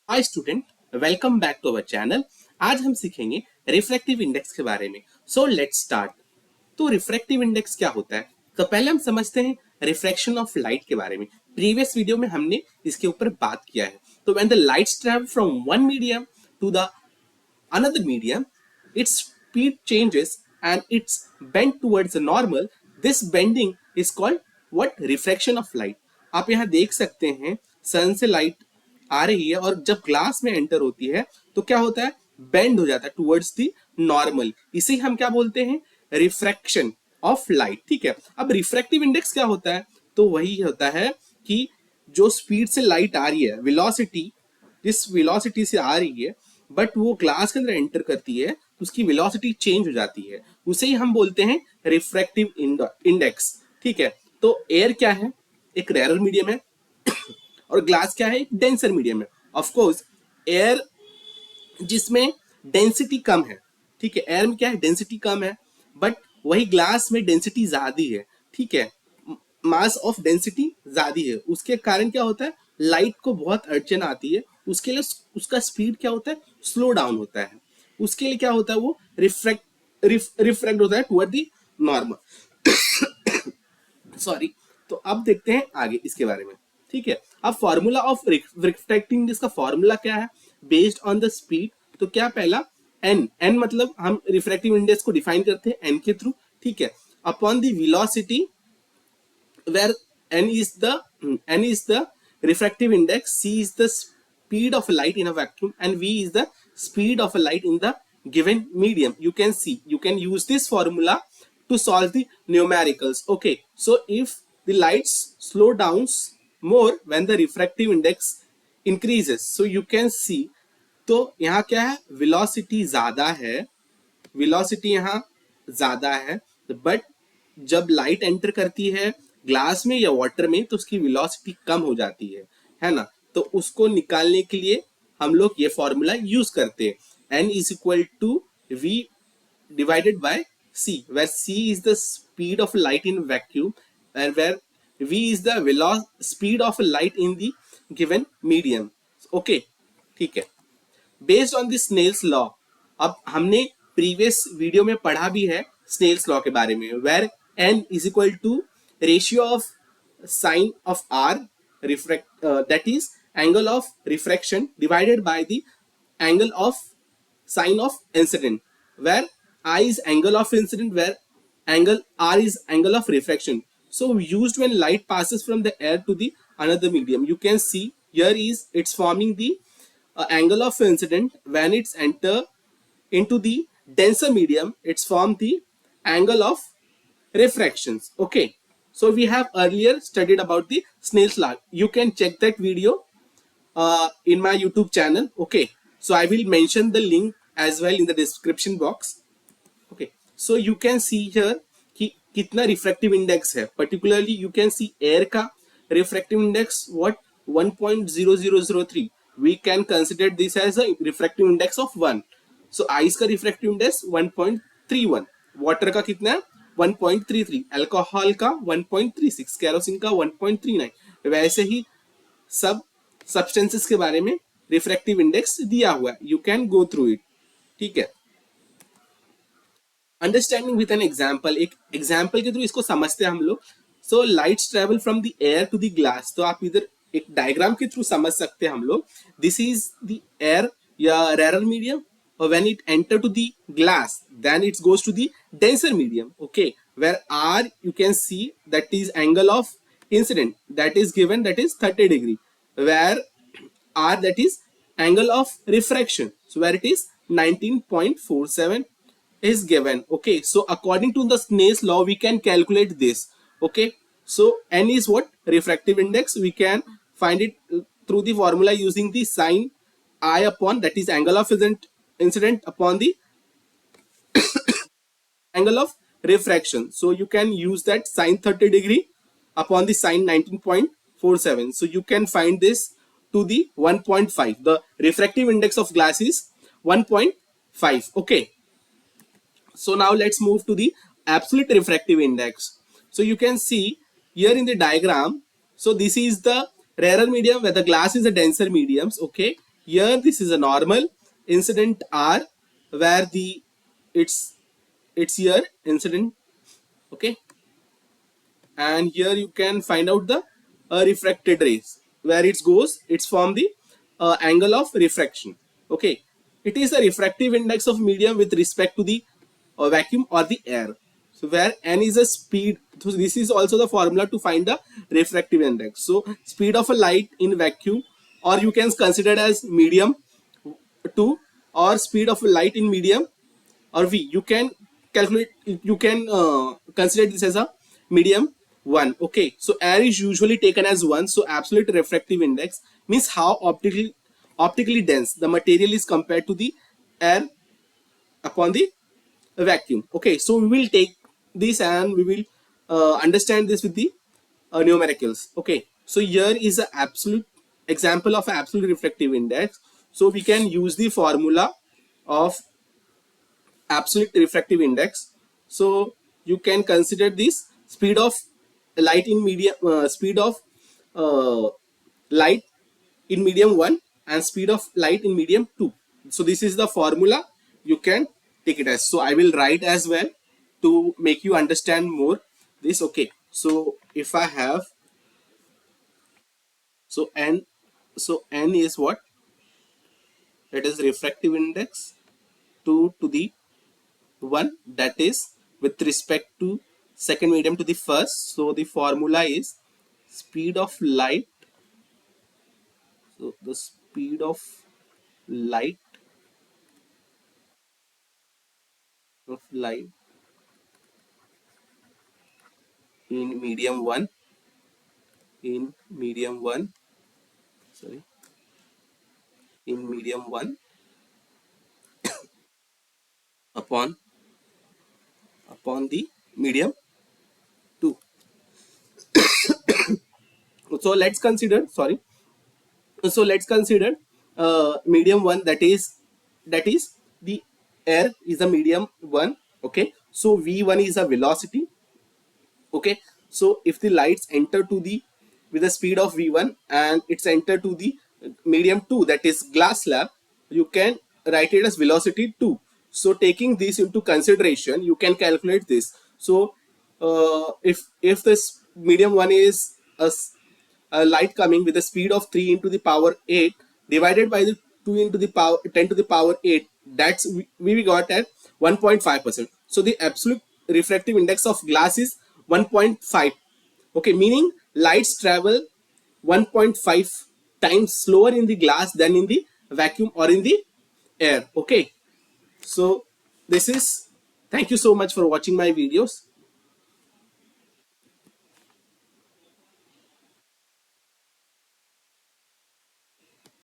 Hi student, welcome back to our channel. आज हम सीखेंगे रिफ्रैक्टिव इंडेक्स के बारे में। So let's start. तो रिफ्रैक्टिव इंडेक्स क्या होता है? तो पहले हम समझते हैं रिफ्रैक्शन ऑफ लाइट के बारे में। प्रीवियस वीडियो में हमने इसके ऊपर बात किया है। तो when the lights travel from one medium to the another medium, its speed changes and it's bent towards the normal. This bending is called what? Refraction of light. आप यहाँ देख सकते हैं सन से लाइट आ रही है और जब ग्लास में एंटर होती है तो क्या होता है? बेंड हो जाता है टुवर्ड्स दी नॉर्मल। इसे हम क्या बोलते हैं? Refraction of light. ठीक है, अब रिफ्रैक्टिव इंडेक्स क्या होता है? तो वही होता है कि जो स्पीड से लाइट आ रही है, वेलोसिटी जिस वेलोसिटी से आ रही है, बट वो ग्लास के अंदर एंटर करती है तो उसकी वेलोसिटी चेंज हो जाती है, उसे ही हम बोलते हैं रिफ्रैक्टिव इंडेक्स। ठीक है, तो एयर क्या है? एक रेयर मीडियम है और ग्लास क्या है? एक डेंसर मीडियम है। ऑफ कोर्स एयर जिसमें डेंसिटी कम है, ठीक है, एयर में क्या है? डेंसिटी कम है, बट वही ग्लास में डेंसिटी ज्यादा है। ठीक है, मास ऑफ डेंसिटी ज्यादा है, उसके कारण क्या होता है? लाइट को बहुत अड़चन आती है, उसके लिए उसका स्पीड क्या होता है? स्लो डाउन होता है। उसके लिए क्या होता है? वो रिफ्रैक्ट होता है टुवर्ड दी नॉर्मल। सॉरी। तो अब देखते हैं आगे इसके बारे में। ठीक है, अब फॉर्मूला ऑफ रिफ्रैक्टिंग इसका फॉर्मूला क्या है? Based on the speed. तो क्या पहला एन मतलब हम रिफ्रैक्टिव इंडेक्स को डिफाइन करते हैं एन के थ्रू। ठीक है, upon the velocity where n is the refractive index, c is the speed of light in a vacuum, and v is the speed of light in the given medium. You can see, you can use this formula to solve the numericals. Okay, so if the lights slow down more when the refractive index increases, so you can see, तो यहाँ क्या है? Velocity ज्यादा है, velocity यहाँ ज्यादा है, but जब लाइट एंटर करती है ग्लास में या वाटर में तो उसकी वेलोसिटी कम हो जाती है ना। तो उसको निकालने के लिए हम लोग ये फॉर्मूला यूज करते हैं, n is equal to v divided by c, where c is the speed of light in vacuum and where v is the speed of light in the given medium. Okay, ठीक है, based on the Snell's law. अब हमने previous video में पढ़ा भी है Snell's law के बारे में, where n is equal to ratio of sine of r refract, that is angle of refraction divided by the angle of sign of incident, where I is angle of incident, where angle R is angle of refraction. So used when light passes from the air to the another medium. You can see here is it's forming the angle of incident. When it's enter into the denser medium, it's form the angle of refractions. Okay, so we have earlier studied about the Snell's law. You can check that video in my YouTube channel. Okay, so I will mention the link as well in the description box. Okay, so you can see here कि कितना refractive index है। Particularly you can see air का refractive index what 1.0003। We can consider this as a refractive index of 1। So ice का refractive index 1.31, water का कितना है? 1.33, alcohol का 1.36, kerosene का 1.39। वैसे ही सब सब्सटेंसेस के बारे में रिफ्रैक्टिव इंडेक्स दिया हुआ है, you can go through it. ठीक है, अंडरस्टैंडिंग विद एन एग्जाम्पल, एक एग्जाम्पल के थ्रू इसको समझते हैं हम लोग। So lights travel from the air to the glass. तो आप इधर एक डायग्राम के थ्रू समझ सकते हैं हम लोग। दिस इज द एयर या रेयर मीडियम, और when it enter to the glass then it goes to the denser medium. Okay, where are you can see that is angle of incident, that is given, that is 30 degree, where r that is angle of refraction, so where it is 19.47 is given. Okay, so according to the Snell's law we can calculate this. Okay, so n is what? Refractive index. We can find it through the formula using the sine I upon, that is angle of incident upon the angle of refraction. So you can use that sine 30 degree upon the sine 19.47. So you can find this to the 1.5. The refractive index of glass is 1.5. Okay, so now let's move to the absolute refractive index. So you can see here in the diagram, so this is the rarer medium where the glass is a denser mediums. Okay, Here this is a normal incident R, where the it's here incident, okay, and here you can find out the refracted rays, where it goes, it's from the angle of refraction, okay. It is the refractive index of medium with respect to the vacuum or the air. So where n is a speed, so this is also the formula to find the refractive index. So speed of a light in vacuum, or you can consider it as medium 2, or speed of light in medium, or V. You can calculate, you can consider this as a medium 1. Okay, so air is usually taken as 1. So absolute refractive index means how optically dense the material is compared to the air upon the vacuum. Okay, so we will take this and we will understand this with the numericals. Okay, so here is an absolute example of absolute refractive index. So we can use the formula of absolute refractive index. So you can consider this speed of light in medium, speed of uh, light in medium 1 and speed of light in medium 2. So this is the formula, you can take it as. So I will write as well to make you understand more this. Okay, so if I have, so n, so n is what, it is refractive index 2 to the 1, that is with respect to second medium to the first. So the formula is speed of light, so the speed of light light in medium 1, in medium 1, sorry, in medium 1 upon the medium 2. So let's consider, sorry, so let's consider medium 1, that is the air is a medium 1. Okay, so v1 is a velocity. Okay, so if the lights enter to the with the speed of v1 and it's enter to the medium 2, that is glass slab, you can write it as velocity 2. So taking this into consideration, you can calculate this. So if this medium 1 is a light coming with a speed of 3 into the power 8 divided by the 2 into the power 10 to the power 8, that's we got at 1.5%. So the absolute refractive index of glass is 1.5. Okay, meaning lights travel 1.5 times slower in the glass than in the vacuum or in the air. Okay, so this is, thank you so much for watching my videos.